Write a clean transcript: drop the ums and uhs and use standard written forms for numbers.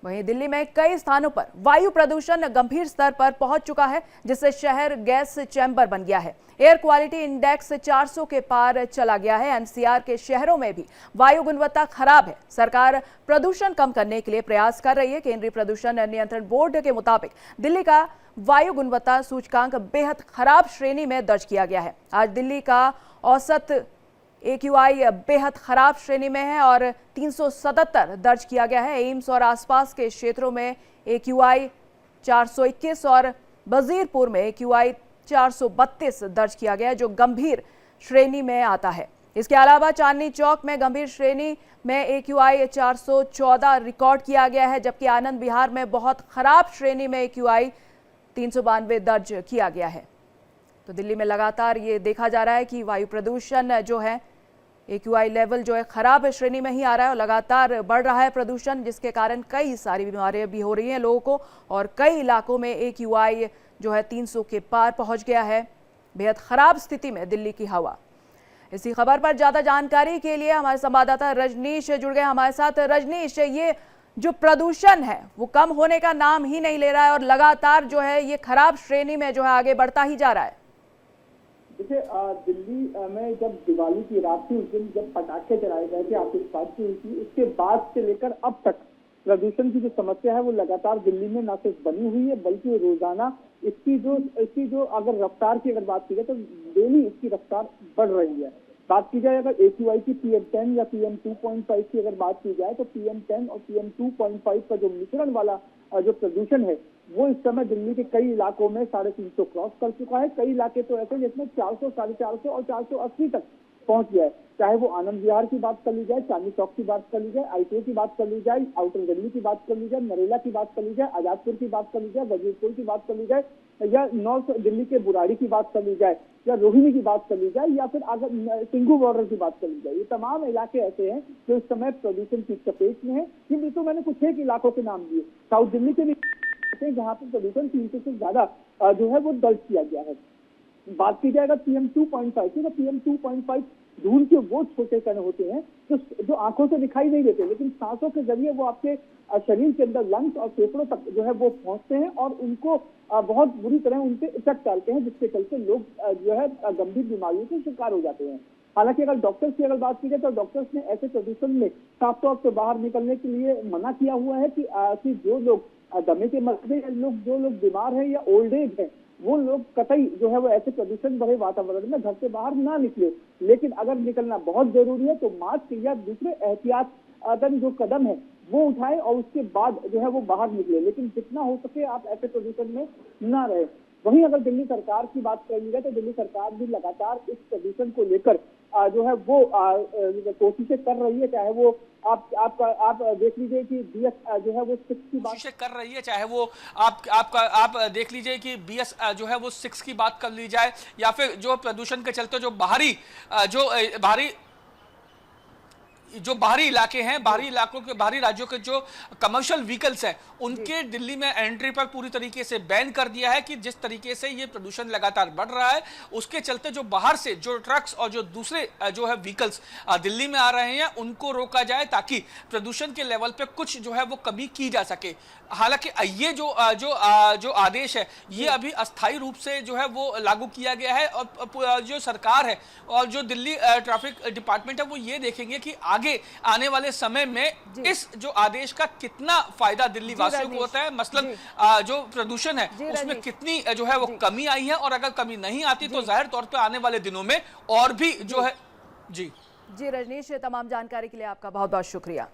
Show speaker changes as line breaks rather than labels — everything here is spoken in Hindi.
वहीं दिल्ली में कई स्थानों पर वायु प्रदूषण गंभीर स्तर पर पहुंच चुका है, जिससे शहर गैस चैम्बर बन गया है। एयर क्वालिटी इंडेक्स 400 के पार चला गया है। एनसीआर के शहरों में भी वायु गुणवत्ता खराब है। सरकार प्रदूषण कम करने के लिए प्रयास कर रही है। केंद्रीय प्रदूषण नियंत्रण बोर्ड के मुताबिक दिल्ली का वायु गुणवत्ता सूचकांक बेहद खराब श्रेणी में दर्ज किया गया है। आज दिल्ली का औसत AQI बेहद खराब श्रेणी में है और 377 दर्ज किया गया है। एम्स और आसपास के क्षेत्रों में AQI 421 और वजीरपुर में AQI 432 दर्ज किया गया है, जो गंभीर श्रेणी में आता है। इसके अलावा चांदनी चौक में गंभीर श्रेणी में AQI 414 रिकॉर्ड किया गया है, जबकि आनंद विहार में बहुत खराब श्रेणी में AQI 392 दर्ज किया गया है। तो दिल्ली में लगातार ये देखा जा रहा है कि वायु प्रदूषण जो है AQI लेवल जो है खराब श्रेणी में ही आ रहा है और लगातार बढ़ रहा है प्रदूषण, जिसके कारण कई सारी बीमारियां भी हो रही हैं लोगों को और कई इलाकों में AQI जो है 300 के पार पहुंच गया है। बेहद खराब स्थिति में दिल्ली की हवा। इसी खबर पर ज्यादा जानकारी के लिए हमारे संवाददाता रजनीश जुड़ गए हमारे साथ। रजनीश, ये जो प्रदूषण है वो कम होने का नाम ही नहीं ले रहा है और लगातार जो है ये खराब श्रेणी में जो है आगे बढ़ता ही जा रहा है।
देखिए, दिल्ली में जब दिवाली की रात थी उस दिन जब पटाखे चलाए गए थे, आतिशबाजी हुई थी, उसके बाद से लेकर अब तक प्रदूषण की जो समस्या है वो लगातार दिल्ली में न सिर्फ बनी हुई है बल्कि रोजाना इसकी जो अगर रफ्तार की अगर बात की जाए तो डेली इसकी रफ्तार बढ़ रही है। बात की जाए अगर AQI की PM10 या PM2.5 की अगर बात की जाए तो PM10 और PM2.5 का जो मिश्रण वाला जो प्रदूषण है वो इस समय दिल्ली के कई इलाकों में 350 क्रॉस कर चुका है। कई इलाके तो ऐसे जिसमें 400, 450 और 480 तक पहुंच गया है। चाहे वो आनंद विहार की बात कर ली जाए, चांदनी चौक की बात कर ली जाए, ITO की बात कर ली जाए, आउटर दिल्ली की बात कर ली जाए, नरेला की बात कर ली जाए, आजादपुर की बात कर ली जाए, वजीरपुर की बात कर ली जाए, या नॉर्थ दिल्ली के बुराड़ी की बात कर ली जाए, या रोहिणी की बात कर ली जाए, या फिर अगर सिंघू बॉर्डर की बात कर ली जाए, ये तमाम इलाके ऐसे हैं जो इस समय प्रदूषण की चपेट में है। ये तो मैंने कुछ एक इलाकों के नाम दिए। साउथ दिल्ली के भी जहाँ पर प्रदूषण 300 से ज्यादा जो है वो दर्ज किया गया है। बात की जाएगा PM2.5 की, तो PM2.5 धूल के वो छोटे कण होते हैं जो आंखों से दिखाई नहीं देते, लेकिन सांसों के जरिए वो आपके शरीर के अंदर लंग्स और फेफड़ों तक जो है वो पहुंचते हैं और उनको बहुत बुरी तरह उन पे इफेक्ट डालते हैं, जिसके चलते लोग जो है गंभीर बीमारियों के शिकार हो जाते हैं। हालांकि अगर डॉक्टर्स की अगर बात की जाए तो डॉक्टर्स ने ऐसे प्रदूषण में साफ तौर से बाहर निकलने के लिए मना किया हुआ है कि जो लोग दमे के मसले जो लोग बीमार हैं या ओल्ड एज है वो लोग कतई जो है वो ऐसे प्रदूषण भरे वातावरण में घर से बाहर ना निकले। लेकिन अगर निकलना बहुत जरूरी है तो मास्क या दूसरे एहतियात जो कदम है वो उठाए और उसके बाद जो है वो बाहर निकले, लेकिन जितना हो सके आप ऐसे प्रदूषण में ना रहे। वहीं अगर दिल्ली सरकार की बात कर ली जाए तो दिल्ली सरकार भी लगातार इस प्रदूषण को लेकर जो है वो कोशिशें कर रही है। चाहे वो आप देख लीजिए कि BS जो है वो 6 की बात
कर रही है, चाहे वो आप देख लीजिए कि BS जो है वो 6 की बात कर ली जाए, या फिर जो प्रदूषण के चलते जो बाहरी इलाके हैं, बाहरी राज्यों के जो कमर्शियल व्हीकल्स हैं उनके दिल्ली में एंट्री पर पूरी तरीके से बैन कर दिया है। कि जिस तरीके से ये प्रदूषण लगातार बढ़ रहा है उसके चलते जो बाहर से जो ट्रक्स और जो दूसरे जो है व्हीकल्स दिल्ली में आ रहे हैं उनको रोका जाए ताकि प्रदूषण के लेवल पे कुछ जो है वो कमी की जा सके। हालांकि ये जो आदेश है ये अभी अस्थायी रूप से जो है वो लागू किया गया है और जो सरकार है और जो दिल्ली ट्रैफिक डिपार्टमेंट है वो ये देखेंगे कि आगे आने वाले समय में इस जो आदेश का कितना फायदा दिल्ली वासियों को होता है। मसलन जो प्रदूषण है उसमें कितनी जो है वो कमी आई है और अगर कमी नहीं आती तो जाहिर तौर पे आने वाले दिनों में और भी जो है। जी
रजनीश, तमाम जानकारी के लिए आपका बहुत बहुत शुक्रिया।